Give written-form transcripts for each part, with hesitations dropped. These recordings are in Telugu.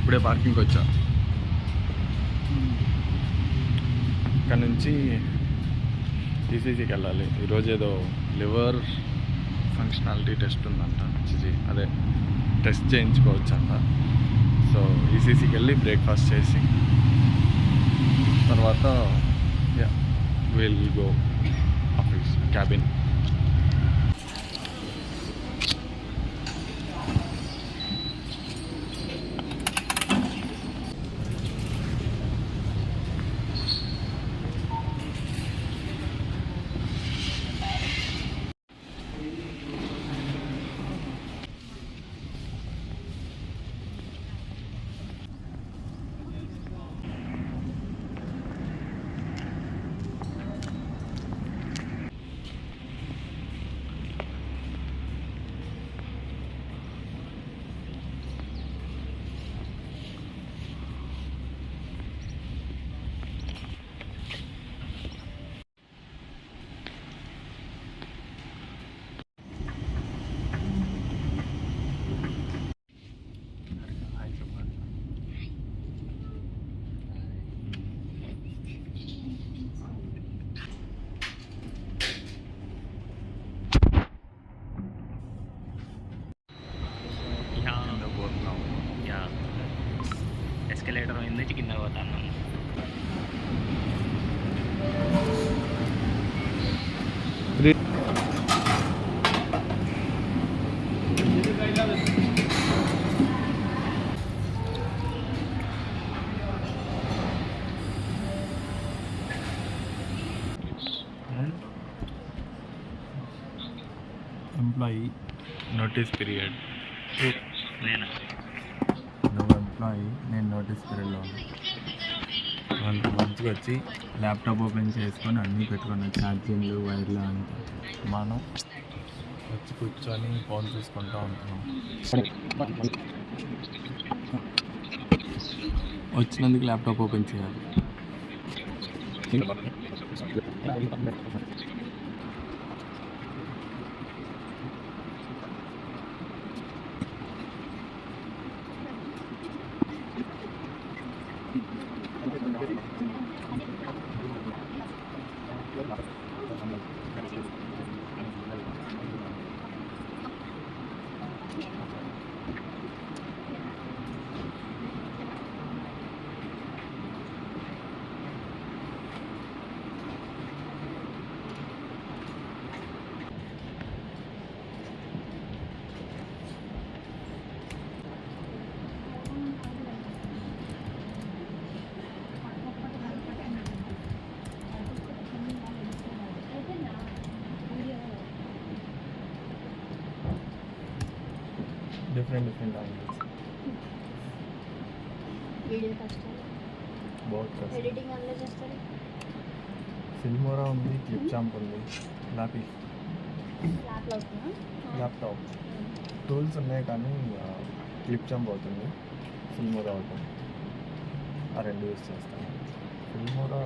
ఇప్పుడే పార్కింగ్కి వచ్చా. ఇక్కడ నుంచి ఈసీసీకి వెళ్ళాలి. ఈరోజు ఏదో లివర్ ఫంక్షనాలిటీ టెస్ట్ ఉందంట. అదే టెస్ట్ చేయించుకోవచ్చు అంట. సో ఈసీసీకి వెళ్ళి బ్రేక్ఫాస్ట్ చేసి తర్వాత will go office cabin. Escalator అయింది, కింద పోతాను. Employee notice period. నువ్వు ఎంప్లాయీ, నేను నోటీస్ పీరియడ్లో ఉన్నా. వాళ్ళకి మంచిగా వచ్చి ల్యాప్టాప్ ఓపెన్ చేసుకొని అన్నీ పెట్టుకున్నాను, ఛార్జింగ్లు, వైర్లు అంతా. మనం వచ్చి కూర్చొని ఫోన్ చూసుకుంటూ ఉంటున్నాం. వచ్చినందుకు ల్యాప్టాప్ ఓపెన్ చేయాలి. Different angles. వీడియో కష్టం, ఎడిటింగ్ అందులో చేస్తారు. ఫిల్మోరా ఉంది, క్లిప్ చాంప్ ఉంది, ల్యాప్టాప్ టూల్స్ ఉన్నాయి, కానీ క్లిప్ చాంప్ అవుతుంది, ఫిల్మోరా అవుతుంది. ఆ రెండు యూస్ చేస్తాను. Filmora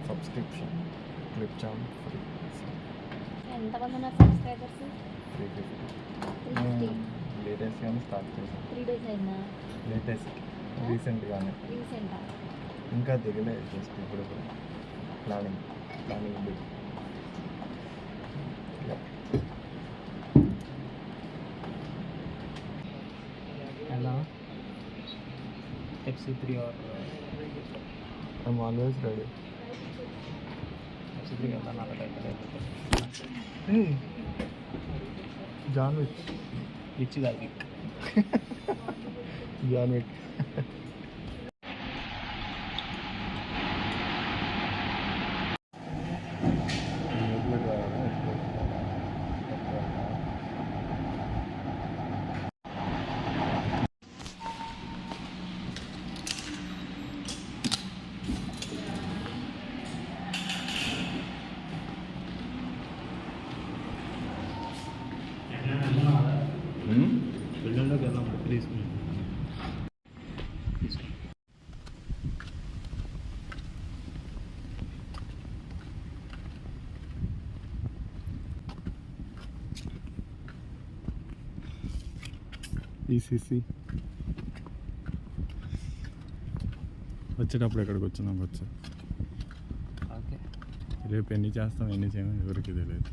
subscription, clip champ free. ఎంతమంది ఉన్నారు సబ్స్క్రైబర్స్? 350. లేటెస్ట్గానే స్టార్ట్ చేసాం. 3 days అయినా? లేటెస్ట్, రీసెంట్గానే. ఇంకా దిగలే, జస్ట్ ఇప్పుడు ప్లానింగ్ బిగ్. ఎలా FC3 or I'm always ready. FC3 కదా నాకైతే జాన్ విక్ రిచ్ గారు విక్. John Wick. బిల్డింగ్లోకి వెళ్దాం ప్లీజ్. ECC వచ్చేటప్పుడు ఎక్కడికి వచ్చినాక వచ్చా. ఓకే, రేపు ఎన్ని చేస్తాం ఎన్ని చేయమో ఎవరికి తెలియదు.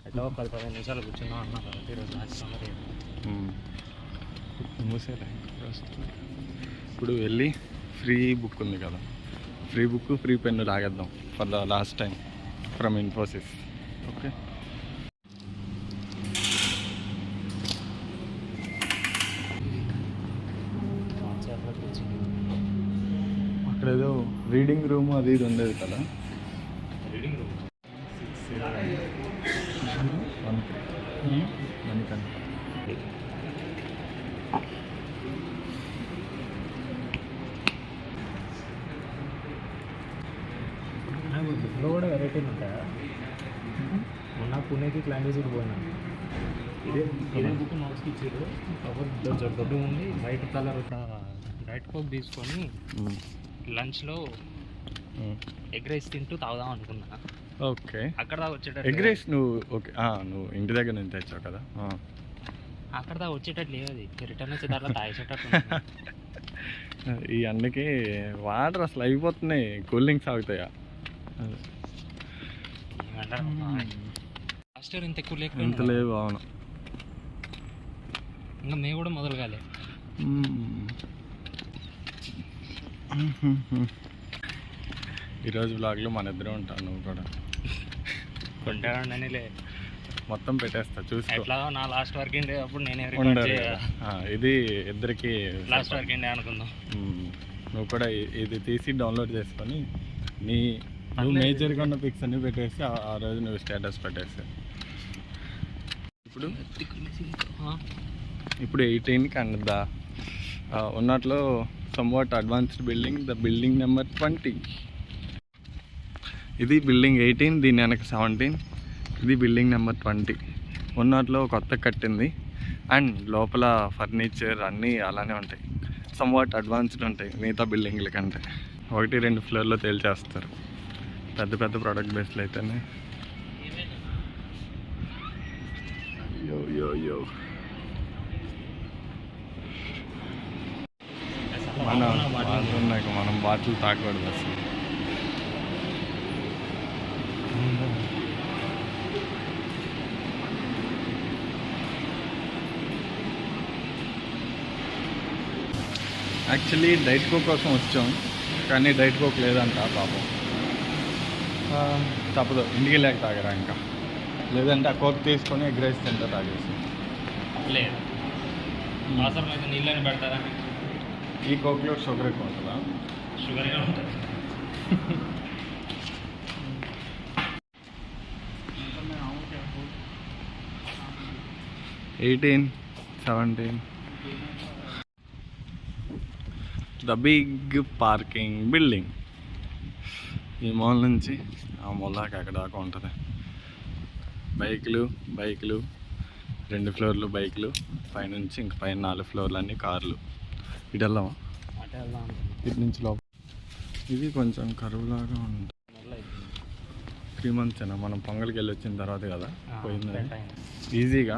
ఎట్లా 10-15 నిమిషాలు కూర్చున్నాం అన్నా కాబట్టి ఈరోజు లాస్ట్ మరి మూసేలే ఇప్పుడు వెళ్ళి ఫ్రీ బుక్ ఉంది కదా, ఫ్రీ బుక్ ఫ్రీ పెన్ను లాగేద్దాం for the last time from Infosys. Okay, అక్కడ ఏదో రీడింగ్ రూమ్ అది ఇది ఉండేది కదా. Reading room 601 Manikanta. బుక్లో కూడా వెరైటీలు ఉంటాయా? మొన్న పుణేకి క్లైంట్ విజిట్ పోయినా, ఇదే బుక్ నోట్స్కి ఇచ్చారు. కొంచెం దొడ్డు ఉంది, వైట్ కలర్ డైట్ కోక్ తీసుకొని లంచ్లో ఎగ్ రైస్ తింటూ తాగుదాం అనుకున్నా. ఓకే, అక్కడ దాకా వచ్చేటట్టు ఎగ్ రైస్ నువ్వు ఓకే నువ్వు ఇంటి దగ్గర నుంచి తెచ్చావు కదా. అక్కడ దాకా వచ్చేటట్టు లేదు, అది రిటర్న్ వచ్చే దాంట్లో తాగేసేటట్టు. ఈ ఎండకి వాటర్ అసలు అయిపోతున్నాయి, కూల్ డ్రింక్స్ ఆగుతాయా? లాస్ట్ ఇయర్ ఇంత ఎక్కువ ఎంత లేకపోయింది, లేవు. అవును, ఇంకా మే కూడా మొదలు కాలే. ఈరోజు బ్లాగ్లో మన ఇద్దరే ఉంటాను, నువ్వు కూడా కొంటాడనిలే మొత్తం పెట్టేస్తా చూసుకో. ఎట్లా నా లాస్ట్ వర్కింగ్ డే అప్పుడు నేనే ఉండరు ఇది ఇద్దరికి లాస్ట్ వర్కింగ్ డే అనుకుందాం. నువ్వు కూడా ఇది తీసి డౌన్లోడ్ చేసుకొని నువ్వు మేజర్గా ఉన్న పిక్స్ అన్ని పెట్టేసి ఆ రోజు నువ్వు స్టేటస్ పెట్టేసి. ఇప్పుడు 18కి అండ్ ఉన్నట్లో somewhat advanced building, the building number 20. ఇది బిల్డింగ్ 18, దీని వెనక 17, ఇది బిల్డింగ్ నెంబర్ 20. ఉన్నట్లో కొత్త కట్టింది అండ్ లోపల ఫర్నిచర్ అన్నీ అలానే ఉంటాయి, సమ్వాట్ అడ్వాన్స్డ్ ఉంటాయి మిగతా బిల్డింగ్ల కంటే. 1-2 ఫ్లోర్లో తేల్చేస్తారు, పెద్ద పెద్ద ప్రోడక్ట్ బేస్లు అయితేనే. యో యో యో మనం బాటిల్ తాగకూడదు అసలు. యాక్చువల్లీ డైట్ కోక్ కోసం వచ్చాం, కానీ డైట్ కోక్ లేదంట పాపం. తప్పదు, ఇంటికి వెళ్ళాక తాగరా ఇంకా, లేదంటే ఆ కోక్ తీసుకొని ఎగ్ రైస్ తింటా తాగేసి. లేదు అవసరం అయితే నీళ్ళని పెడతారా? ఈ కోక్లో షుగర్ ఎక్కువ ఉంటుందా? షుగర్గా ఉంటుంది. 18, 17. The big parking building. ఈ మూల నుంచి ఆ మూల దాకా ఎక్కడ దాకా ఉంటుంది. బైకులు 2 ఫ్లోర్లు బైకులు, పైనుంచి ఇంక పైన 4 ఫ్లోర్లు అన్నీ కార్లు. ఇటు వెళ్దామా? ఇటు నుంచి లోపల. ఇది కొంచెం కరువులాగా ఉంటుంది. 3 months అయినా మనం పొంగల్కి వెళ్ళి వచ్చిన తర్వాత కదా పోయింది. ఈజీగా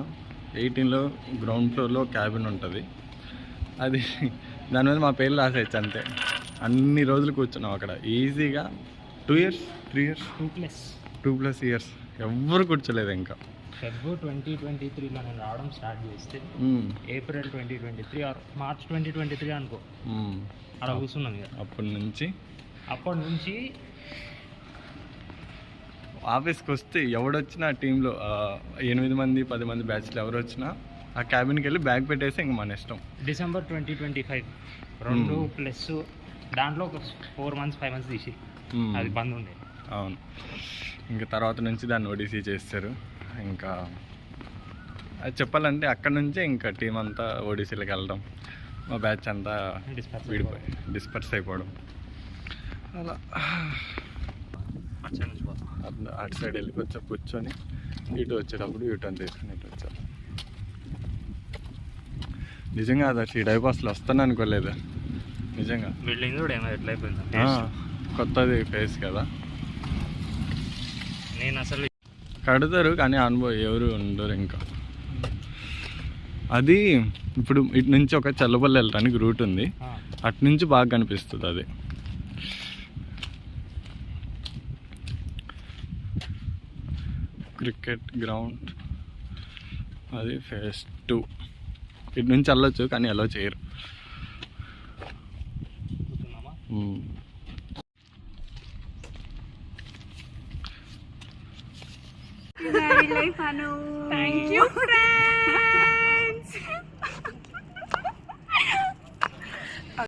18లో గ్రౌండ్ ఫ్లోర్లో క్యాబిన్ ఉంటుంది, అది దాని మీద మా పేర్లు రాసేయచ్చు అంతే. అన్ని రోజులు కూర్చున్నాం అక్కడ ఈజీగా. 2 years 3 years 2+ years ఎవ్వరు కూర్చోలేదు. ఇంకా ఫెబ్రవరి 2023లో నేను రావడం స్టార్ట్ చేస్తే ఏప్రిల్ 2023 ఆర్ మార్చ్ 2023 అనుకో అలా కూర్చున్నాను ఇక. అప్పటి నుంచి ఆఫీస్కి వస్తే ఎవడొచ్చినా టీంలో 8 మంది 10 మంది బ్యాచ్లు ఎవరు వచ్చినా ఆ క్యాబిన్కి వెళ్ళి బ్యాగ్ పెట్టేసి ఇంక మన ఇష్టం. డిసెంబర్ 2025 2 ప్లస్ దాంట్లో ఒక 4 months 5 months తీసి అది బంద్ ఉండే. అవును, ఇంకా తర్వాత నుంచి దాన్ని ఓడిసీ చేస్తారు. ఇంకా అది చెప్పాలంటే అక్కడ నుంచే ఇంకా టీం అంతా ఓడిసీలకు వెళ్ళడం, మా బ్యాచ్ అంతా విడిపోయి డిస్పర్స్ అయిపోవడం. అలా అటు సైడ్ వెళ్ళి కొంచెం కూర్చొని ఇటు వచ్చేటప్పుడు యూటర్న్ తీసుకుని ఇటు వచ్చారు. నిజంగా అది అసలు ఈ టైప్ అసలు వస్తాను అనుకోలేదు నిజంగా. బిల్డింగ్ కూడా ఏమో ఎట్లయిపోయింది, కొత్తది ఫేస్ కదా. నేను అసలు కడతారు కానీ అనుభవం ఎవరు ఉండరు. ఇంకా అది ఇప్పుడు ఇటు నుంచి ఒక చల్లబల్లి వెళ్ళడానికి రూట్ ఉంది, అటు నుంచి బాగా కనిపిస్తుంది అది. క్రికెట్ గ్రౌండ్ అది ఫేస్ 2. ఇటు నుంచి వెళ్ళొచ్చు కానీ అలో చేయరు. Thank you, friend.